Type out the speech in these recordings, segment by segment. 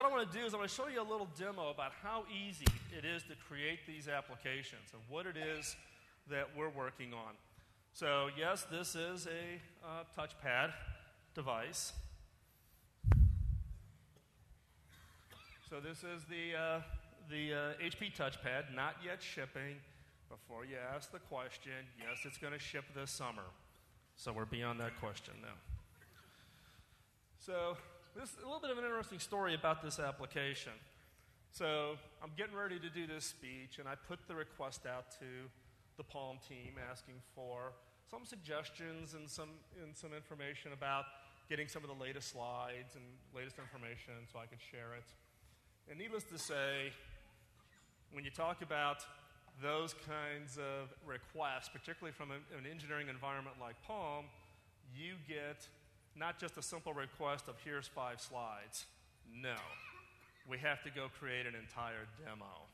what I want to do is I'm going to show you a little demo about how easy it is to create these applications and what it is that we're working on. So yes, this is a touchpad device. So this is the HP touchpad, not yet shipping. Before you ask the question, yes, it's going to ship this summer. So we're beyond that question now. So this is a little bit of an interesting story about this application. So I'm getting ready to do this speech, and I put the request out to the Palm team asking for some suggestions and some information about getting some of the latest slides and latest information so I could share it. And needless to say, when you talk about those kinds of requests, particularly from an engineering environment like Palm, you get not just a simple request of here's 5 slides. No. We have to go create an entire demo,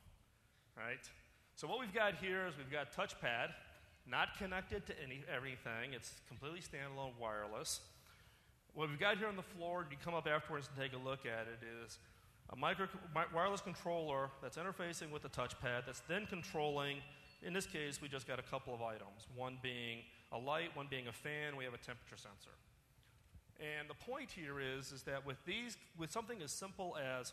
right? So what we've got here is we've got touchpad, not connected to everything. It's completely standalone wireless. What we've got here on the floor, you come up afterwards and take a look at it, is a wireless controller that's interfacing with the touchpad that's then controlling, in this case, we just got a couple of items, one being a light, one being a fan, we have a temperature sensor. And the point here is that with something as simple as,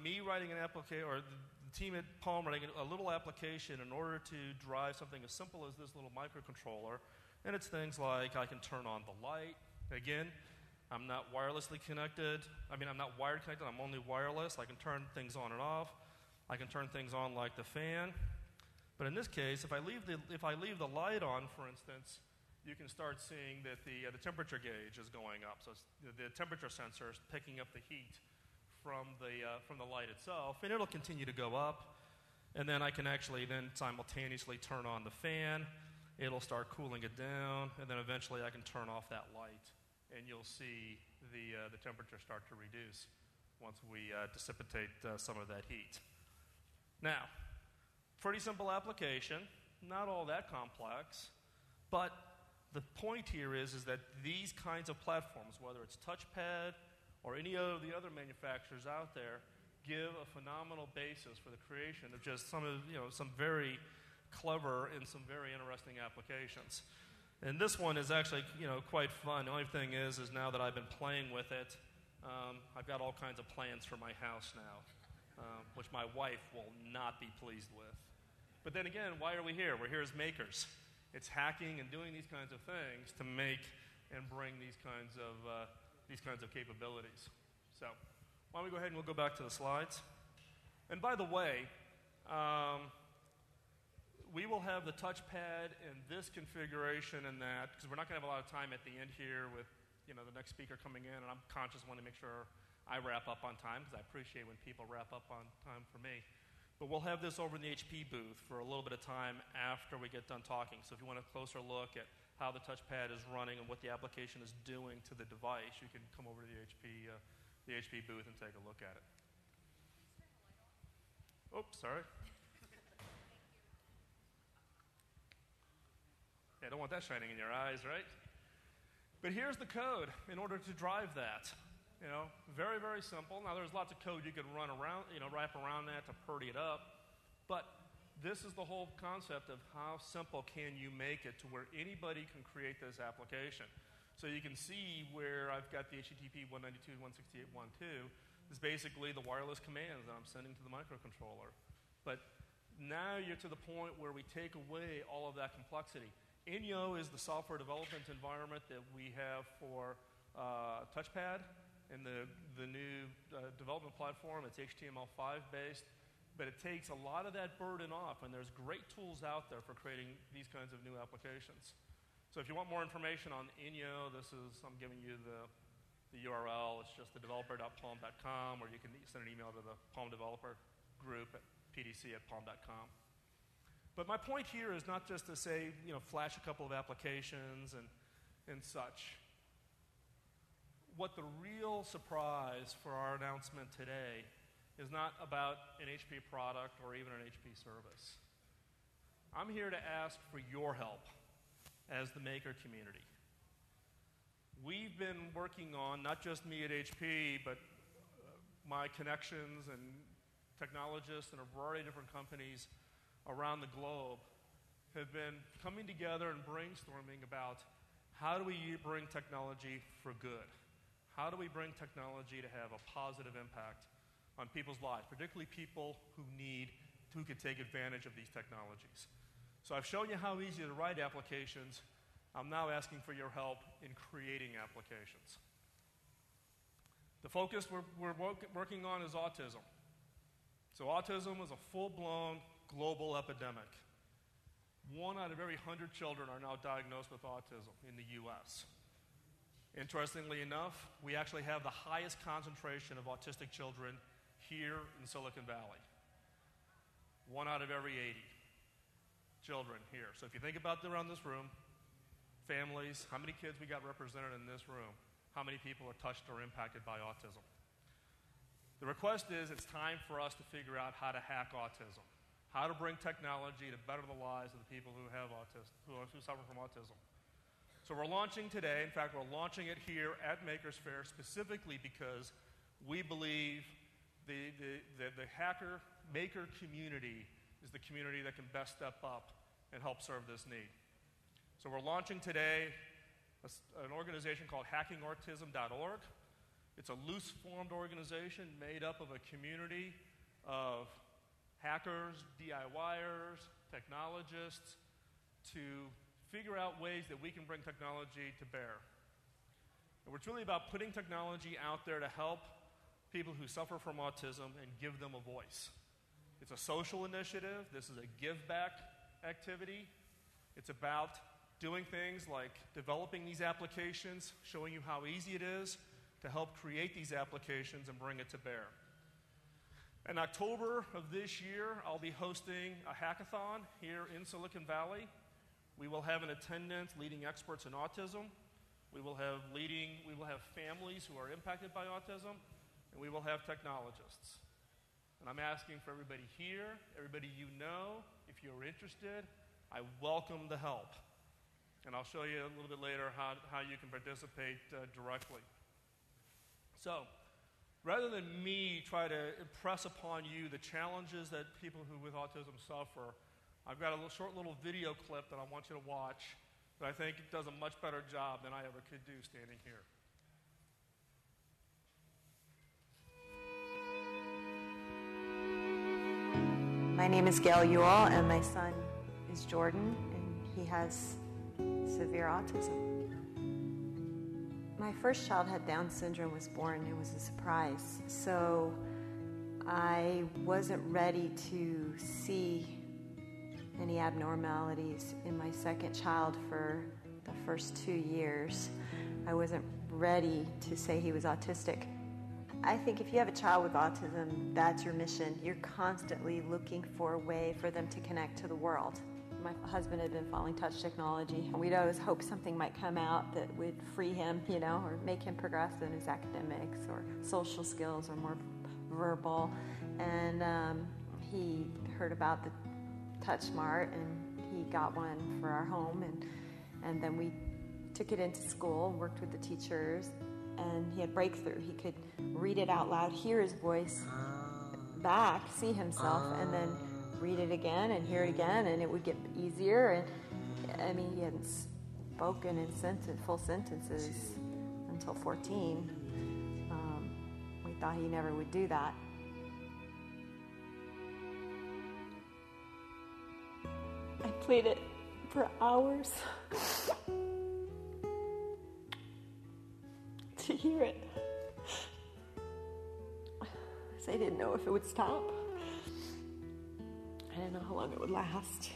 me writing an application, or the team at Palm writing a little application in order to drive something as simple as this little microcontroller, and it's things like I can turn on the light. Again, I'm not wirelessly connected. I'm not wired connected. I'm only wireless. I can turn things on and off. I can turn things on like the fan. But in this case, if I leave the light on, for instance, you can start seeing that the temperature gauge is going up. So the temperature sensor is picking up the heat from the light itself, and it'll continue to go up. And then I can actually then simultaneously turn on the fan. It'll start cooling it down, and then eventually I can turn off that light, and you'll see the temperature start to reduce once we dissipate some of that heat. Now, pretty simple application, not all that complex, but the point here is that these kinds of platforms, whether it's touchpad or any of the other manufacturers out there, give a phenomenal basis for the creation of just some very clever and some very interesting applications. And this one is actually quite fun. The only thing is now that I've been playing with it, I've got all kinds of plans for my house now, which my wife will not be pleased with. But then again, why are we here? We're here as makers. It's hacking and doing these kinds of things to make and bring these kinds of capabilities. So why don't we go ahead and we'll go back to the slides. And by the way, we will have the touchpad in this configuration and that, because we're not going to have a lot of time at the end here with the next speaker coming in, and I'm conscious wanting to make sure I wrap up on time, because I appreciate when people wrap up on time for me. But we'll have this over in the HP booth for a little bit of time after we get done talking. So if you want a closer look at how the touchpad is running and what the application is doing to the device, you can come over to the HP booth and take a look at it. Oops, sorry. Yeah, don't want that shining in your eyes, right? But here's the code in order to drive that. Very, very simple. Now, there's lots of code you could run around, wrap around that to purdy it up. But this is the whole concept of how simple can you make it to where anybody can create this application. So you can see where I've got the HTTP 192.168.1.2 is basically the wireless commands that I'm sending to the microcontroller. But now you're to the point where we take away all of that complexity. Inyo is the software development environment that we have for touchpad. And the new development platform, it's HTML5 based, but it takes a lot of that burden off, and there's great tools out there for creating these kinds of new applications. So if you want more information on Inyo, I'm giving you the URL. It's just the developer.palm.com, or you can send an email to the Palm developer group at pdc@palm.com. But my point here is not just to say, flash a couple of applications and such. What the real surprise for our announcement today is not about an HP product or even an HP service. I'm here to ask for your help as the maker community. We've been working on, not just me at HP, but my connections and technologists in a variety of different companies around the globe have been coming together and brainstorming about how do we bring technology for good? How do we bring technology to have a positive impact on people's lives, particularly people who could take advantage of these technologies? So I've shown you how easy to write applications. I'm now asking for your help in creating applications. The focus we're working on is autism. So autism is a full-blown global epidemic. 1 out of every 100 children are now diagnosed with autism in the U.S. Interestingly enough, we actually have the highest concentration of autistic children here in Silicon Valley. 1 out of every 80 children here. So if you think about around this room, families, how many kids we got represented in this room? How many people are touched or impacted by autism? The request is it's time for us to figure out how to hack autism, how to bring technology to better the lives of the people who suffer from autism. So we're launching today. In fact, we're launching it here at Makers Faire specifically because we believe the maker community is the community that can best step up and help serve this need. So we're launching today an organization called hackingautism.org. It's a loose-formed organization made up of a community of hackers, DIYers, technologists to figure out ways that we can bring technology to bear. And it's really about putting technology out there to help people who suffer from autism and give them a voice. It's a social initiative. This is a give-back activity. It's about doing things like developing these applications, showing you how easy it is to help create these applications and bring it to bear. In October of this year, I'll be hosting a hackathon here in Silicon Valley. We will have in attendance leading experts in autism. We will have families who are impacted by autism, and we will have technologists. And I'm asking for everybody here, everybody you know, if you're interested, I welcome the help. And I'll show you a little bit later how you can participate directly. So, rather than me try to impress upon you the challenges that people who with autism suffer, I've got a short little video clip that I want you to watch that I think does a much better job than I ever could do standing here. My name is Gail Ewell, and my son is Jordan, and he has severe autism. My first child had Down syndrome, was born. It was a surprise. So I wasn't ready to see any abnormalities in my second child for the first 2 years. I wasn't ready to say he was autistic. I think if you have a child with autism, that's your mission. You're constantly looking for a way for them to connect to the world. My husband had been following touch technology, and we'd always hope something might come out that would free him, or make him progress in his academics or social skills or more verbal. And he heard about the Touch Smart, and he got one for our home, and then we took it into school, worked with the teachers, and he had breakthrough. He could read it out loud, hear his voice back, see himself, and then read it again and hear it again, and it would get easier. And he hadn't spoken in full sentences until 14. We thought he never would do that. I played it for hours to hear it, because I didn't know if it would stop. I didn't know how long it would last.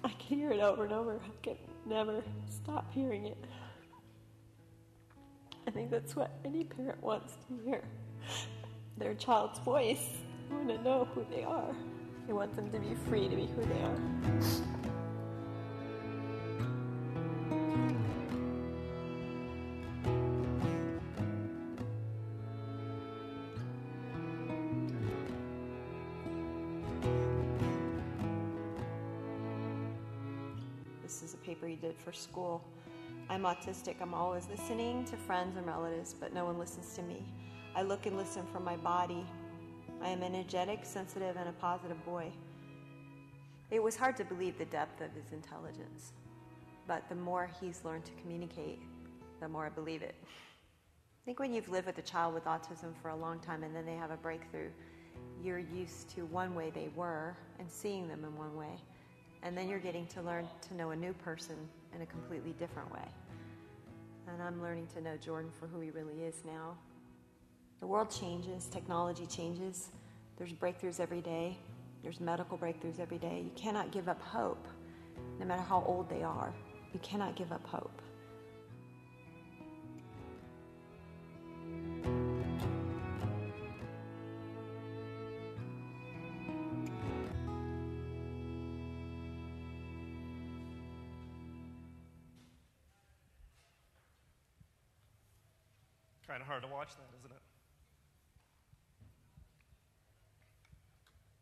I could hear it over and over. I could never stop hearing it. I think that's what any parent wants to hear. Their child's voice. They want to know who they are. They want them to be free to be who they are. This is a paper he did for school. I'm autistic. I'm always listening to friends and relatives, but no one listens to me. I look and listen for my body. I am energetic, sensitive, and a positive boy. It was hard to believe the depth of his intelligence, but the more he's learned to communicate, the more I believe it. I think when you've lived with a child with autism for a long time and then they have a breakthrough, you're used to one way they were and seeing them in one way. And then you're getting to learn to know a new person in a completely different way. And I'm learning to know Jordan for who he really is now. The world changes, technology changes. There's breakthroughs every day. There's medical breakthroughs every day. You cannot give up hope, no matter how old they are. You cannot give up hope. Kind of hard to watch that, isn't it?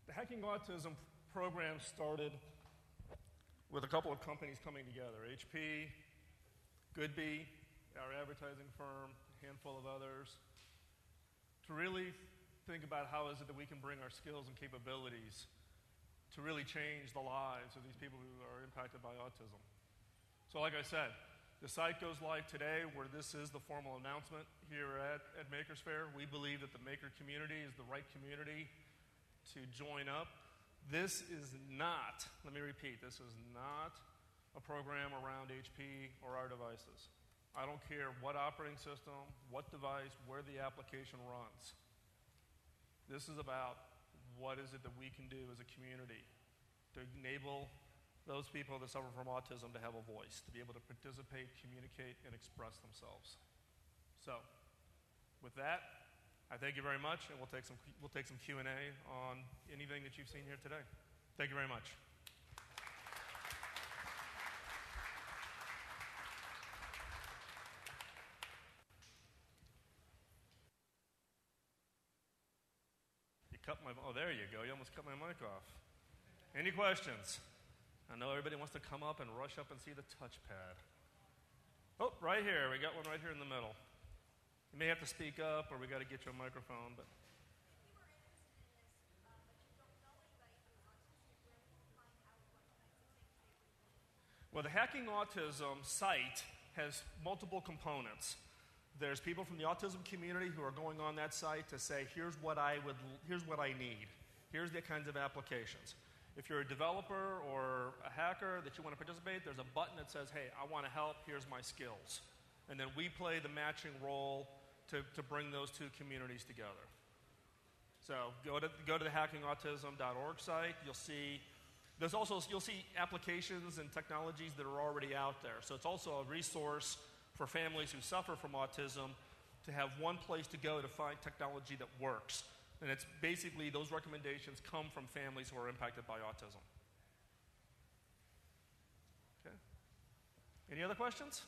The Hacking Autism program started with a couple of companies coming together. HP, Goodby, our advertising firm, a handful of others, to really think about how is it that we can bring our skills and capabilities to really change the lives of these people who are impacted by autism. So like I said, the site goes live today, where this is the formal announcement here at Makers Fair. We believe that the maker community is the right community to join up. This is not, let me repeat, this is not a program around HP or our devices. I don't care what operating system, what device, where the application runs. This is about what is it that we can do as a community to enable those people that suffer from autism to have a voice, to be able to participate, communicate, and express themselves. So, with that, I thank you very much, and we'll take some Q&A on anything that you've seen here today. Thank you very much. Oh, there you go. You almost cut my mic off. Any questions? I know everybody wants to come up and rush up and see the touchpad. Oh, right here. We got one right here in the middle. You may have to speak up, or we got to get you a microphone. But well, the Hacking Autism site has multiple components. There's people from the autism community who are going on that site to say, here's what I need. Here's the kinds of applications. If you're a developer or a hacker that you want to participate, there's a button that says, hey, I want to help, here's my skills. And then we play the matching role to bring those two communities together. So go to the hackingautism.org site. You'll see applications and technologies that are already out there. So it's also a resource for families who suffer from autism to have one place to go to find technology that works. And it's basically those recommendations come from families who are impacted by autism. Okay. Any other questions?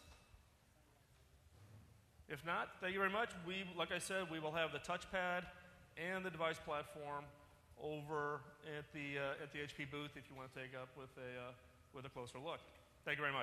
If not, thank you very much. Like I said, we will have the touchpad and the device platform over at the HP booth if you want to take up with a closer look. Thank you very much.